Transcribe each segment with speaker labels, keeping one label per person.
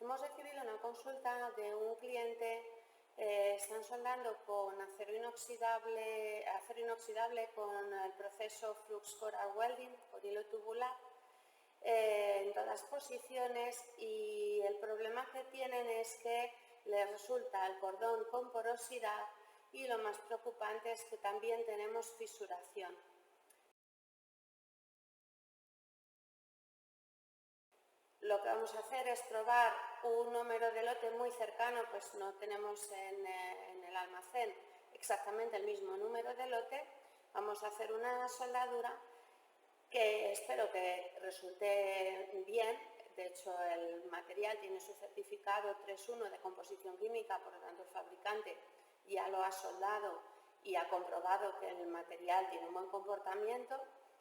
Speaker 1: Hemos recibido una consulta de un cliente, están soldando con acero inoxidable con el proceso Flux Coral Welding, con hilo tubular, en todas posiciones, y el problema que tienen es que les resulta el cordón con porosidad y lo más preocupante es que también tenemos fisuración. Lo que vamos a hacer es probar un número de lote muy cercano, pues no tenemos en el almacén exactamente el mismo número de lote. Vamos a hacer una soldadura que espero que resulte bien. De hecho, el material tiene su certificado 3.1 de composición química, por lo tanto el fabricante ya lo ha soldado y ha comprobado que el material tiene un buen comportamiento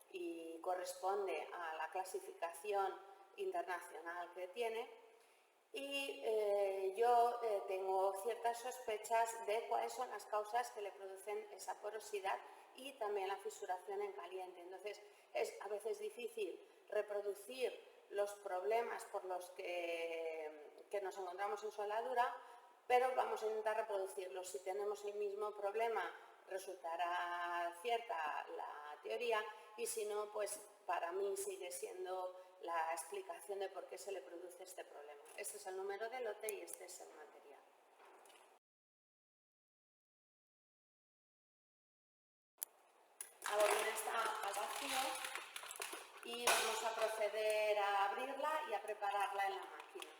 Speaker 1: y corresponde a la clasificación internacional que tiene. Y yo tengo ciertas sospechas de cuáles son las causas que le producen esa porosidad y también la fisuración en caliente. Entonces es a veces difícil reproducir los problemas por los que nos encontramos en soldadura, pero vamos a intentar reproducirlos. Si tenemos el mismo problema, resultará cierta la teoría, y si no, pues para mí sigue siendo la explicación de por qué se le produce este problema. Este es el número de lote y este es el material. La bobina está al vacío y vamos a proceder a abrirla y a prepararla en la máquina.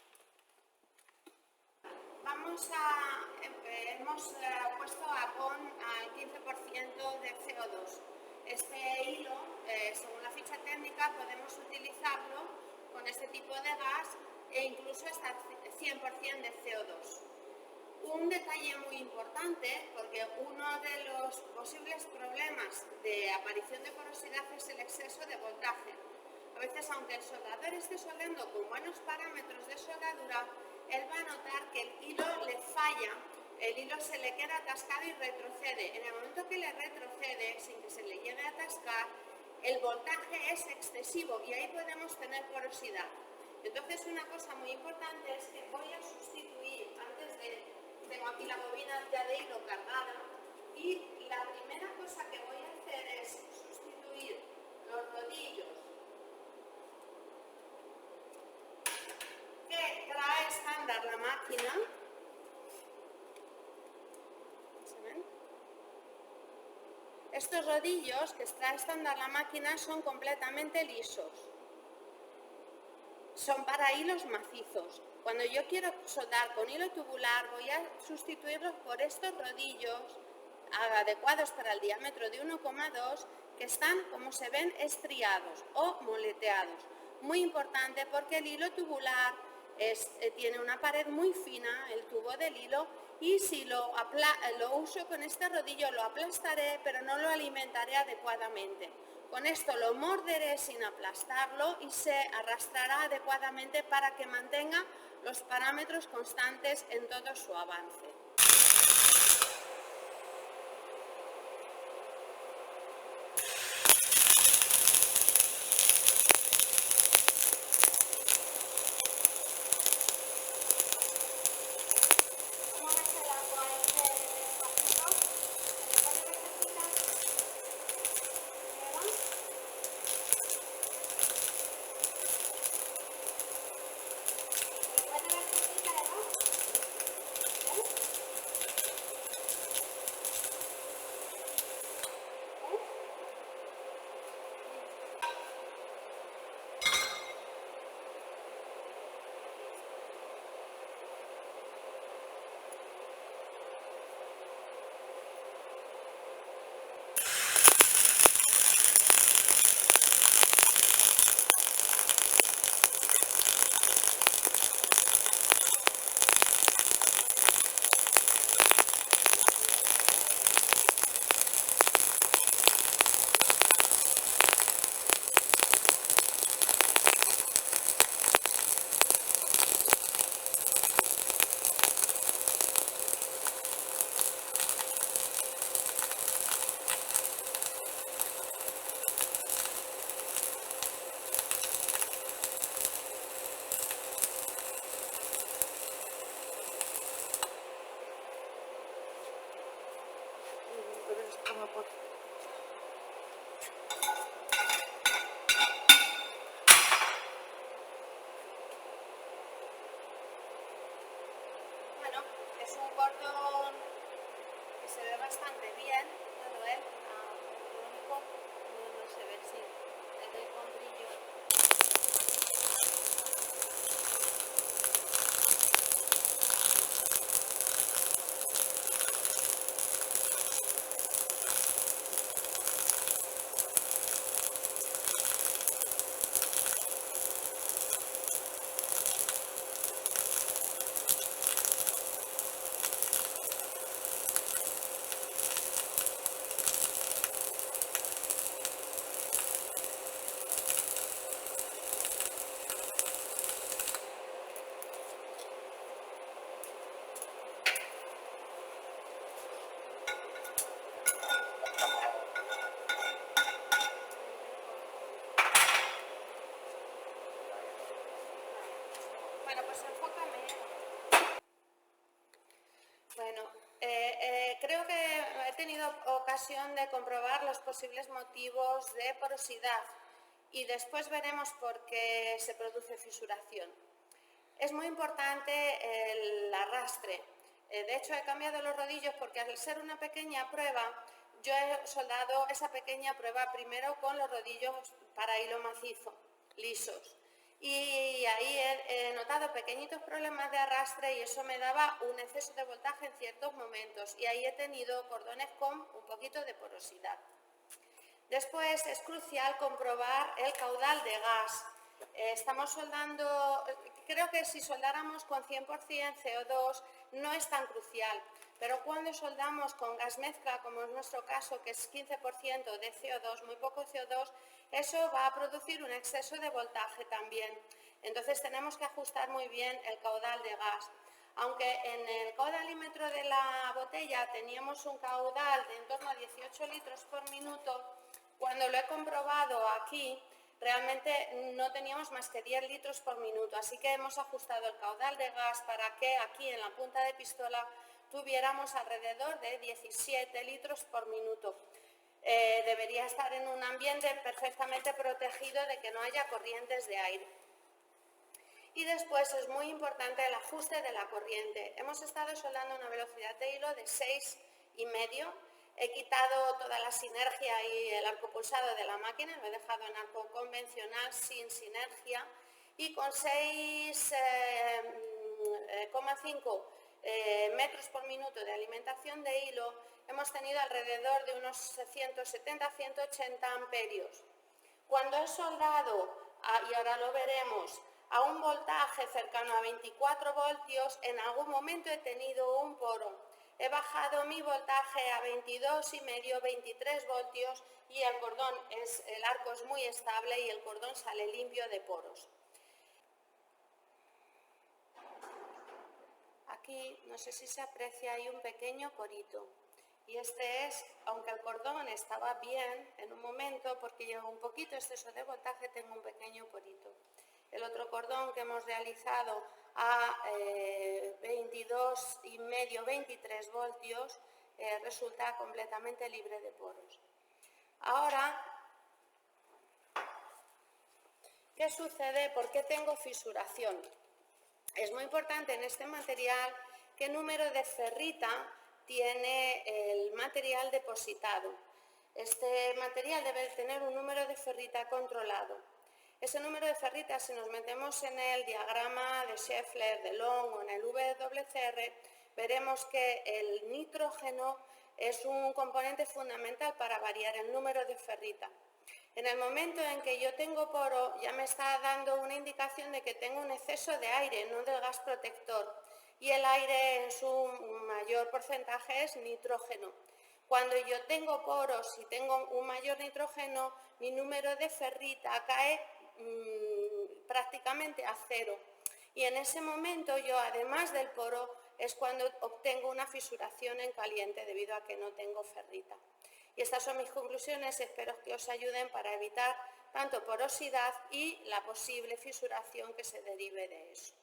Speaker 1: Hemos puesto al 15% de CO2. Este hilo, según la ficha técnica, podemos utilizarlo con este tipo de gas e incluso hasta 100% de CO2. Un detalle muy importante, porque uno de los posibles problemas de aparición de porosidad es el exceso de voltaje. A veces, aunque el soldador esté soldando con buenos parámetros de soldadura, él va a notar que el hilo le falla, el hilo se le queda atascado y retrocede. En el momento que le retrocede, sin que se le llegue a atascar, el voltaje es excesivo y ahí podemos tener porosidad. Entonces, una cosa muy importante es que voy a sustituir, tengo aquí la bobina ya de hilo cargada, y la primera cosa que voy a hacer es sustituir los rodillos que trae estándar la máquina. ¿Se ven? Estos rodillos que trae estándar la máquina son completamente lisos. Son para hilos macizos. Cuando yo quiero soldar con hilo tubular, voy a sustituirlos por estos rodillos adecuados para el diámetro de 1,2 que están, como se ven, estriados o moleteados. Muy importante porque el hilo tubular tiene una pared muy fina, el tubo del hilo, y si lo uso con este rodillo lo aplastaré, pero no lo alimentaré adecuadamente. Con esto lo morderé sin aplastarlo y se arrastrará adecuadamente para que mantenga los parámetros constantes en todo su avance. Bueno, pues enfócame. Bueno, creo que he tenido ocasión de comprobar los posibles motivos de porosidad y después veremos por qué se produce fisuración. Es muy importante el arrastre. De hecho, he cambiado los rodillos porque al ser una pequeña prueba, yo he soldado esa pequeña prueba primero con los rodillos para hilo macizo, lisos. Y ahí he notado pequeñitos problemas de arrastre y eso me daba un exceso de voltaje en ciertos momentos. Y ahí he tenido cordones con un poquito de porosidad. Después es crucial comprobar el caudal de gas. Estamos soldando, creo que si soldáramos con 100% CO2 no es tan crucial, pero cuando soldamos con gas mezcla, como es nuestro caso, que es 15% de CO2, muy poco CO2, eso va a producir un exceso de voltaje también. Entonces tenemos que ajustar muy bien el caudal de gas. Aunque en el caudalímetro de la botella teníamos un caudal de en torno a 18 litros por minuto, cuando lo he comprobado aquí, realmente no teníamos más que 10 litros por minuto, así que hemos ajustado el caudal de gas para que aquí en la punta de pistola tuviéramos alrededor de 17 litros por minuto. Debería estar en un ambiente perfectamente protegido de que no haya corrientes de aire. Y después es muy importante el ajuste de la corriente. Hemos estado soldando a una velocidad de hilo de 6,5. He quitado toda la sinergia y el arco pulsado de la máquina, lo he dejado en arco convencional sin sinergia y con 6,5 metros por minuto de alimentación de hilo hemos tenido alrededor de unos 170-180 amperios. Cuando he soldado, y ahora lo veremos, a un voltaje cercano a 24 voltios, en algún momento he tenido un poro. He bajado mi voltaje a 22,5, 23 voltios y el arco es muy estable y el cordón sale limpio de poros. Aquí, no sé si se aprecia, hay un pequeño porito. Y este es, aunque el cordón estaba bien en un momento, porque llegó un poquito exceso de voltaje, tengo un pequeño porito. El otro cordón que hemos realizado a 22,5, 23 voltios resulta completamente libre de poros. Ahora, ¿qué sucede? ¿Por qué tengo fisuración? Es muy importante en este material qué número de ferrita tiene el material depositado. Este material debe tener un número de ferrita controlado. Ese número de ferrita, si nos metemos en el diagrama de Scheffler, de Long o en el WCR, veremos que el nitrógeno es un componente fundamental para variar el número de ferrita. En el momento en que yo tengo poro, ya me está dando una indicación de que tengo un exceso de aire, no del gas protector. Y el aire en su mayor porcentaje es nitrógeno. Cuando yo tengo poros y tengo un mayor nitrógeno, mi número de ferrita cae prácticamente a cero. Y en ese momento yo, además del poro, es cuando obtengo una fisuración en caliente debido a que no tengo ferrita. Y estas son mis conclusiones, espero que os ayuden para evitar tanto porosidad y la posible fisuración que se derive de eso.